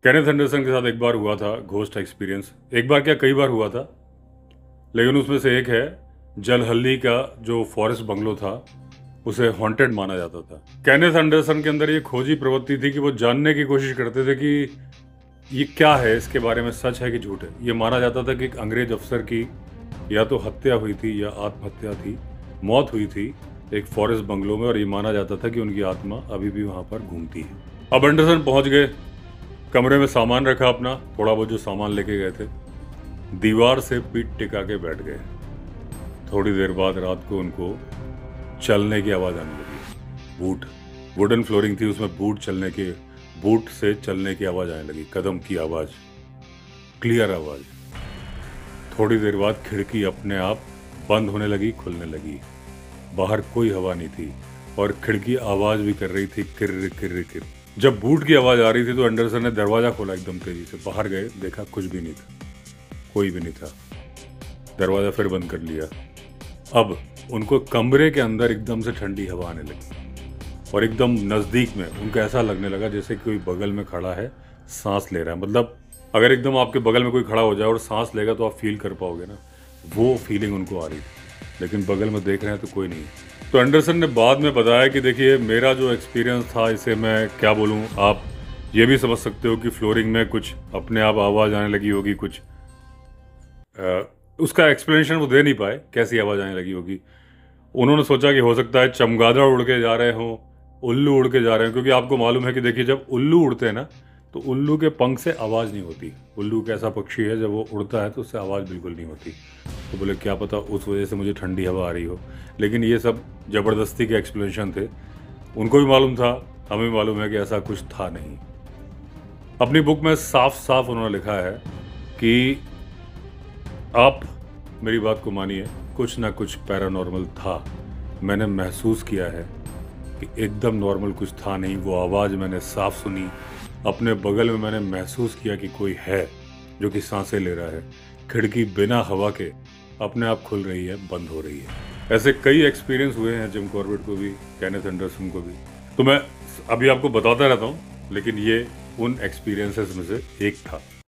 Kenneth Anderson के साथ एक बार हुआ था घोस्ट एक्सपीरियंस। एक बार क्या, कई बार हुआ था, लेकिन उसमें से एक है जलहल्ली का जो फॉरेस्ट बंगलो था, उसे हॉन्टेड माना जाता था। केनेथ एंडरसन के अंदर ये खोजी प्रवृत्ति थी कि वो जानने की कोशिश करते थे कि ये क्या है, इसके बारे में सच है कि झूठ है। ये माना जाता था कि एक अंग्रेज अफसर की या तो हत्या हुई थी या आत्महत्या थी, मौत हुई थी एक फॉरेस्ट बंगलो में, और ये माना जाता था कि उनकी आत्मा अभी भी वहां पर घूमती है। अब एंडरसन पहुंच गए, कमरे में सामान रखा अपना, थोड़ा बहुत जो सामान लेके गए थे, दीवार से पीठ टिका के बैठ गए। थोड़ी देर बाद रात को उनको चलने की आवाज़ आने लगी। बूट, वुडन फ्लोरिंग थी, उसमें बूट से चलने की आवाज़ आने लगी, कदम की आवाज़, क्लियर आवाज़। थोड़ी देर बाद खिड़की अपने आप बंद होने लगी, खुलने लगी। बाहर कोई हवा नहीं थी और खिड़की आवाज़ भी कर रही थी, किर किर किर। जब बूट की आवाज़ आ रही थी तो एंडरसन ने दरवाज़ा खोला एकदम तेज़ी से। बाहर गए, देखा कुछ भी नहीं था, कोई भी नहीं था। दरवाज़ा फिर बंद कर लिया। अब उनको कमरे के अंदर एकदम से ठंडी हवा आने लगी और एकदम नज़दीक में उनको ऐसा लगने लगा जैसे कोई बगल में खड़ा है, सांस ले रहा है। मतलब अगर एकदम आपके बगल में कोई खड़ा हो जाए और सांस लेगा तो आप फील कर पाओगे ना, वो फीलिंग उनको आ रही थी। लेकिन बगल में देख रहे हैं तो कोई नहीं। तो एंडरसन ने बाद में बताया कि देखिए, मेरा जो एक्सपीरियंस था, इसे मैं क्या बोलूँ, आप ये भी समझ सकते हो कि फ्लोरिंग में कुछ अपने आप आवाज़ आने लगी होगी, कुछ उसका एक्सप्लेनेशन वो दे नहीं पाए कैसी आवाज़ आने लगी होगी। उन्होंने सोचा कि हो सकता है चमगादड़ उड़ के जा रहे हों, उल्लू उड़ के जा रहे हैं, क्योंकि आपको मालूम है कि देखिए, जब उल्लू उड़ते हैं ना तो उल्लू के पंख से आवाज़ नहीं होती। उल्लू एक ऐसा पक्षी है, जब वो उड़ता है तो उससे आवाज़ बिल्कुल नहीं होती। तो बोले क्या पता उस वजह से मुझे ठंडी हवा आ रही हो। लेकिन ये सब ज़बरदस्ती के एक्सप्लेनेशन थे। उनको भी मालूम था, हमें भी मालूम है कि ऐसा कुछ था नहीं। अपनी बुक में साफ साफ उन्होंने लिखा है कि आप मेरी बात को मानिए, कुछ ना कुछ पैरानॉर्मल था। मैंने महसूस किया है कि एकदम नॉर्मल कुछ था नहीं। वो आवाज़ मैंने साफ सुनी, अपने बगल में मैंने महसूस किया कि कोई है जो कि सांसें ले रहा है। खिड़की बिना हवा के अपने आप खुल रही है, बंद हो रही है। ऐसे कई एक्सपीरियंस हुए हैं जिम कॉर्बेट को भी, केनेथ एंडरसन को भी। तो मैं अभी आपको बताता रहता हूँ, लेकिन ये उन एक्सपीरियंसेस में से एक था।